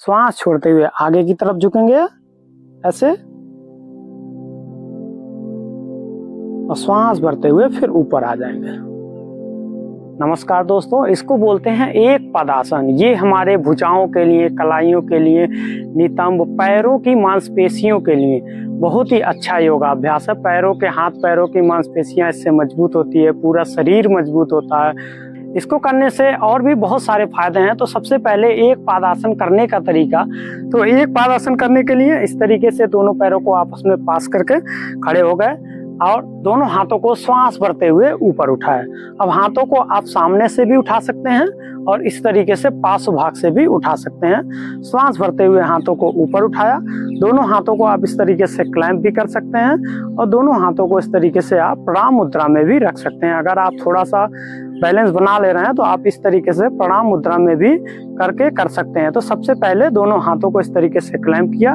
श्वास छोड़ते हुए आगे की तरफ झुकेंगे ऐसे, और श्वास भरते हुए फिर ऊपर आ जाएंगे। नमस्कार दोस्तों, इसको बोलते हैं एक पदासन। ये हमारे भुजाओं के लिए, कलाइयों के लिए, नितंब पैरों की मांसपेशियों के लिए बहुत ही अच्छा योगाभ्यास है। पैरों के, हाथ पैरों की मांसपेशियां इससे मजबूत होती है, पूरा शरीर मजबूत होता है। इसको करने से और भी बहुत सारे फायदे हैं। तो सबसे पहले एक पादासन करने का तरीका, तो एक पादासन करने के लिए इस तरीके से दोनों पैरों को आपस में पास करके खड़े हो गए और दोनों हाथों को श्वास भरते हुए ऊपर उठाए। अब हाथों को आप सामने से भी उठा सकते हैं और इस तरीके से पार्श्व भाग से भी उठा सकते हैं। श्वास भरते हुए हाथों को ऊपर उठाया, दोनों हाथों को आप इस तरीके से क्लैंप भी कर सकते हैं और दोनों हाथों को इस तरीके से आप प्रणाम मुद्रा में भी रख सकते हैं। अगर आप थोड़ा सा बैलेंस बना ले रहे हैं तो आप इस तरीके से प्रणाम मुद्रा में भी करके कर सकते हैं। तो सबसे पहले दोनों हाथों को इस तरीके से क्लैंप किया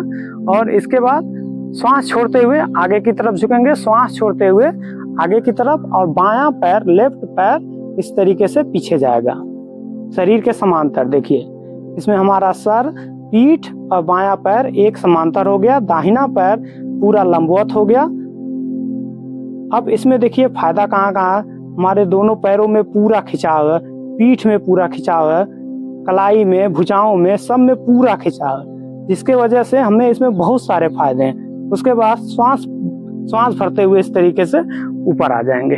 और इसके बाद श्वास छोड़ते हुए आगे की तरफ झुकेंगे, श्वास छोड़ते हुए आगे की तरफ, और बायां पैर, लेफ्ट पैर इस तरीके से पीछे जाएगा शरीर के समांतर। देखिए इसमें हमारा सर, पीठ और बायां पैर एक समांतर हो गया, दाहिना पैर पूरा लंबवत हो गया। अब इसमें देखिए फायदा कहाँ कहाँ, हमारे दोनों पैरों में पूरा खिंचाव है, पीठ में पूरा खिंचाव है, कलाई में, भुजाओं में, सब में पूरा खिंचाव है, जिसके वजह से हमें इसमें बहुत सारे फायदे हैं। उसके बाद श्वास भरते हुए इस तरीके से ऊपर आ जाएंगे।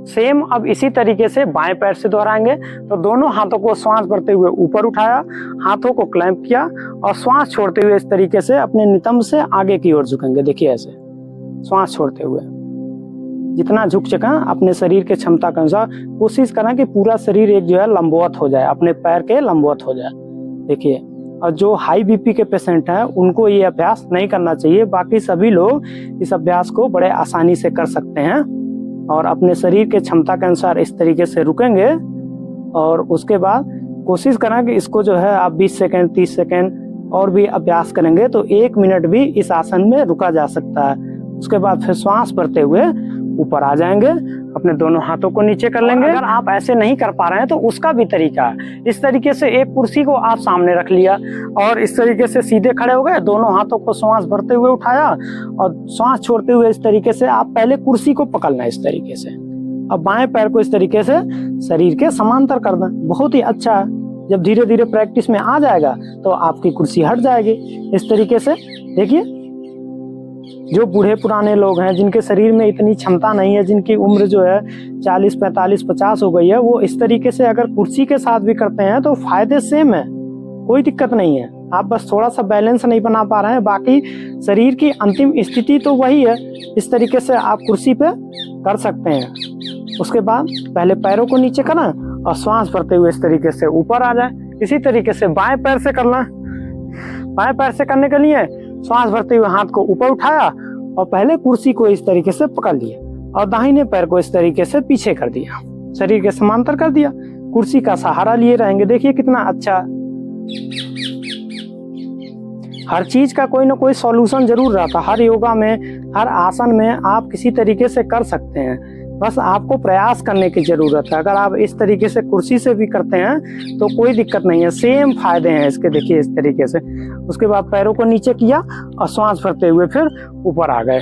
सेम अब इसी तरीके से बाएं पैर से दोहराएंगे। तो दोनों हाथों को श्वास भरते हुए ऊपर उठाया, हाथों को क्लैंप किया और श्वास छोड़ते हुए इस तरीके से अपने नितंब से आगे की ओर झुकेंगे। देखिए ऐसे श्वास छोड़ते हुए जितना झुक सकें अपने शरीर के क्षमता के अनुसार कोशिश करें कि पूरा शरीर एक जो है लंबवत हो जाए, अपने पैर के लंबवत हो जाए। देखिए, और जो हाई बीपी के पेशेंट हैं उनको ये अभ्यास नहीं करना चाहिए। बाकी सभी लोग इस अभ्यास को बड़े आसानी से कर सकते हैं और अपने शरीर के क्षमता के अनुसार इस तरीके से रुकेंगे और उसके बाद कोशिश करें कि इसको जो है आप 20 सेकेंड 30 सेकेंड और भी अभ्यास करेंगे तो 1 मिनट भी इस आसन में रुका जा सकता है। उसके बाद फिर श्वास भरते हुए ऊपर आ जाएंगे, अपने दोनों हाथों को नीचे कर लेंगे। अगर आप ऐसे नहीं कर पा रहे हैं तो उसका भी तरीका है। इस तरीके से एक कुर्सी को आप सामने रख लिया और इस तरीके से सीधे खड़े हो गए, दोनों हाथों को श्वास भरते हुए उठाया और श्वास छोड़ते हुए इस तरीके से आप पहले कुर्सी को पकड़ना है इस तरीके से। अब बाएं पैर को इस तरीके से शरीर के समांतर कर दें। बहुत ही अच्छा है। जब धीरे धीरे प्रैक्टिस में आ जाएगा तो आपकी कुर्सी हट जाएगी। इस तरीके से देखिए, जो बूढ़े पुराने लोग हैं जिनके शरीर में इतनी क्षमता नहीं है, जिनकी उम्र जो है 40, 45, 50 हो गई है, वो इस तरीके से अगर कुर्सी के साथ भी करते हैं तो फायदे सेम है, कोई दिक्कत नहीं है। आप बस थोड़ा सा बैलेंस नहीं बना पा रहे हैं, बाकी शरीर की अंतिम स्थिति तो वही है। इस तरीके से आप कुर्सी पे कर सकते हैं। उसके बाद पहले पैरों को नीचे करना और श्वास भरते हुए इस तरीके से ऊपर आ जाए। इसी तरीके से बाएं पैर से करना। बाएं पैर से करने के लिए श्वास भरते हुए हाथ को ऊपर उठाया और पहले कुर्सी को इस तरीके से पकड़ लिया और दाहिने पैर को इस तरीके से पीछे कर दिया, शरीर के समांतर कर दिया, कुर्सी का सहारा लिए रहेंगे। देखिए कितना अच्छा। हर चीज का कोई ना कोई सॉल्यूशन जरूर रहता है। हर योगा में, हर आसन में आप किसी तरीके से कर सकते हैं, बस आपको प्रयास करने की जरूरत है। अगर आप इस तरीके से कुर्सी से भी करते हैं तो कोई दिक्कत नहीं है, सेम फायदे हैं इसके। देखिए इस तरीके से। उसके बाद पैरों को नीचे किया और श्वास भरते हुए फिर ऊपर आ गए।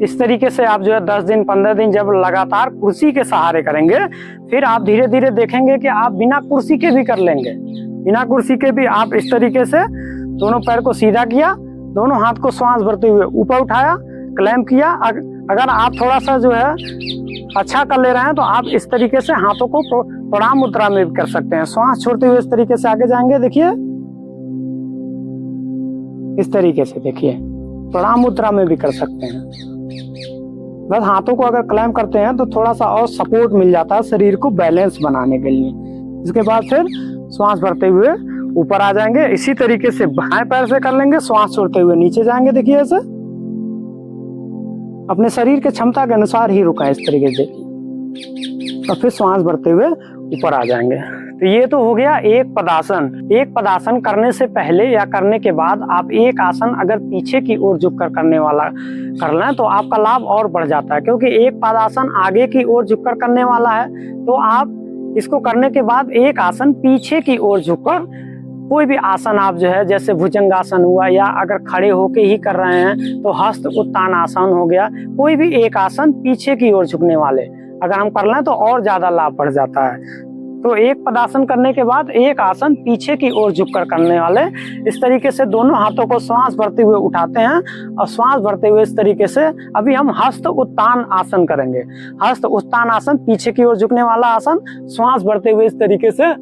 इस तरीके से आप जो है 10 दिन 15 दिन जब लगातार कुर्सी के सहारे करेंगे, फिर आप धीरे धीरे देखेंगे कि आप बिना कुर्सी के भी कर लेंगे। बिना कुर्सी के भी आप इस तरीके से दोनों पैर को सीधा किया, दोनों हाथ को श्वास भरते हुए ऊपर उठाया, क्लैंप किया। अगर आप थोड़ा सा जो है अच्छा कर ले रहे हैं तो आप इस तरीके से हाथों को प्रणाम मुद्रा में भी कर सकते हैं। श्वास छोड़ते हुए इस तरीके से आगे जाएंगे। देखिए इस तरीके से, देखिए प्रणाम मुद्रा में भी कर सकते हैं। बस हाथों को अगर क्लैंप करते हैं तो थोड़ा सा और सपोर्ट मिल जाता है शरीर को बैलेंस बनाने के लिए। इसके बाद फिर श्वास भरते हुए ऊपर आ जाएंगे। इसी तरीके से बाएं पैर से कर लेंगे, श्वास छोड़ते हुए नीचे जाएंगे। देखिए ऐसे अपने शरीर के क्षमता के अनुसार ही रुका है इस तरीके से, और फिर श्वास भरते हुए ऊपर आ जाएंगे। तो ये तो हो गया एक पदासन। एक पदासन करने से पहले या करने के बाद आप एक आसन अगर पीछे की ओर झुककर करने वाला कर लें तो आपका लाभ और बढ़ जाता है, क्योंकि एक पदासन आगे की ओर झुककर करने वाला है। तो आप इसको करने के बाद एक आसन पीछे की ओर झुककर कोई भी आसन आप जो है जैसे भुजंगासन हुआ, या अगर खड़े होके ही कर रहे हैं तो हस्त उत्तान आसन हो गया। कोई भी एक आसन पीछे की ओर झुकने वाले अगर हम कर लें तो और ज्यादा लाभ बढ़ जाता है। तो एक पदासन करने के बाद एक आसन पीछे की ओर झुककर करने वाले। इस तरीके से दोनों हाथों को श्वास भरते हुए उठाते हैं और श्वास भरते हुए इस तरीके से अभी हम हस्त उत्तान आसन करेंगे। हस्त उत्तान आसन पीछे की ओर झुकने वाला आसन, श्वास भरते हुए इस तरीके से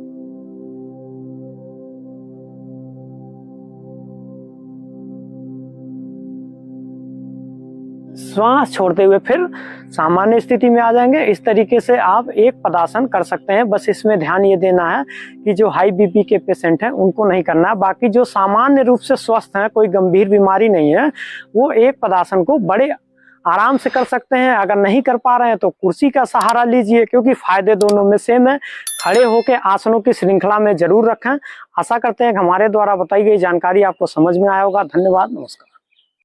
श्वास छोड़ते हुए फिर सामान्य स्थिति में आ जाएंगे। इस तरीके से आप एक पदासन कर सकते हैं। बस इसमें ध्यान ये देना है कि जो हाई बीपी के पेशेंट हैं उनको नहीं करना है। बाकी जो सामान्य रूप से स्वस्थ हैं, कोई गंभीर बीमारी नहीं है, वो एक पदासन को बड़े आराम से कर सकते हैं। अगर नहीं कर पा रहे हैं तो कुर्सी का सहारा लीजिए, क्योंकि फायदे दोनों में सेम है। खड़े होकर आसनों की श्रृंखला में जरूर रखें। आशा करते हैं कि हमारे द्वारा बताई गई जानकारी आपको समझ में आया होगा। धन्यवाद, नमस्कार।